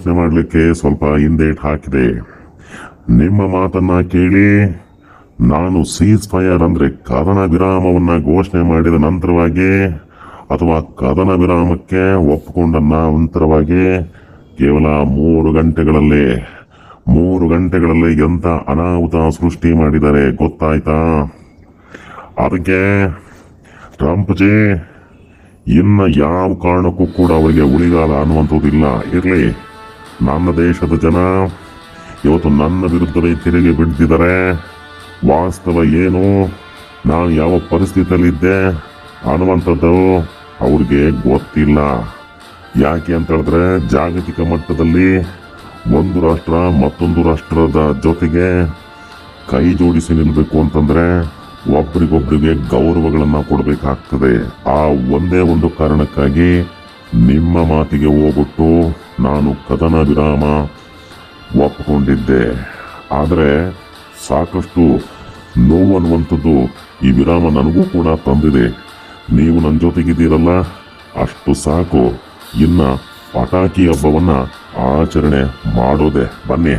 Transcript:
ಘೋಷಣೆ ಮಾಡಲಿಕ್ಕೆ ಸ್ವಲ್ಪ ಹಿಂದೇಟ್ ಹಾಕಿದೆ. ನಿಮ್ಮ ಮಾತನ್ನ ಕೇಳಿ ನಾನು ಸೀಸ್ ಫೈರ್ ಅಂದ್ರೆ ಕದನ ವಿರಾಮವನ್ನ ಘೋಷಣೆ ಮಾಡಿದ ನಂತರವಾಗಿ ಅಥವಾ ಕದನ ವಿರಾಮಕ್ಕೆ ಒಪ್ಪಿಕೊಂಡ ನಂತರವಾಗಿ ಕೇವಲ 3 ಗಂಟೆಗಳಲ್ಲಿ ಎಂತ ಅನಾಹುತ ಸೃಷ್ಟಿ ಮಾಡಿದ್ದಾರೆ ಗೊತ್ತಾಯ್ತಾ? ಅದಕ್ಕೆ ಟ್ರಂಪ್ ಜಿ ಇನ್ನ ಯಾವ ಕಾರಣಕ್ಕೂ ಕೂಡ ಅವರಿಗೆ ಉಳಿಗಾಲ ಅನ್ನುವಂಥದ್ದಿಲ್ಲ. ಇರ್ಲಿ, ನನ್ನ ದೇಶದ ಜನ ಇವತ್ತು ನನ್ನ ವಿರುದ್ಧವೇ ತಿರುಗಿ ಬಿಡ್ತಿದ್ದಾರೆ. ವಾಸ್ತವ ಏನು, ನಾನು ಯಾವ ಪರಿಸ್ಥಿತಿಯಲ್ಲಿದ್ದೆ ಅನ್ನುವಂಥದ್ದು ಅವ್ರಿಗೆ ಗೊತ್ತಿಲ್ಲ. ಯಾಕೆ ಅಂತ ಹೇಳಿದ್ರೆ ಜಾಗತಿಕ ಮಟ್ಟದಲ್ಲಿ ಒಂದು ರಾಷ್ಟ್ರ ಮತ್ತೊಂದು ರಾಷ್ಟ್ರದ ಜೊತೆಗೆ ಕೈ ಜೋಡಿಸಿ ನಿಲ್ಲಬೇಕು ಅಂತಂದ್ರೆ ಒಬ್ರಿಗೊಬ್ರಿಗೆ ಗೌರವಗಳನ್ನ ಕೊಡಬೇಕಾಗ್ತದೆ. ಆ ಒಂದೇ ಒಂದು ಕಾರಣಕ್ಕಾಗಿ ನಿಮ್ಮ ಮಾತಿಗೆ ಹೋಗ್ಬಿಟ್ಟು ನಾನು ಕದನ ವಿರಾಮ ಒಪ್ಪಿಕೊಂಡಿದ್ದೆ. ಆದರೆ ಸಾಕಷ್ಟು ನೋವು ಅನ್ನುವಂಥದ್ದು ಈ ವಿರಾಮ ನನಗೂ ಕೂಡ ತಂದಿದೆ. ನೀವು ನನ್ನ ಜೊತೆಗಿದ್ದೀರಲ್ಲ, ಅಷ್ಟು ಸಾಕು. ಇನ್ನ ಪಟಾಕಿ ಹಬ್ಬವನ್ನ ಆಚರಣೆ ಮಾಡೋದೆ. ಬನ್ನಿ.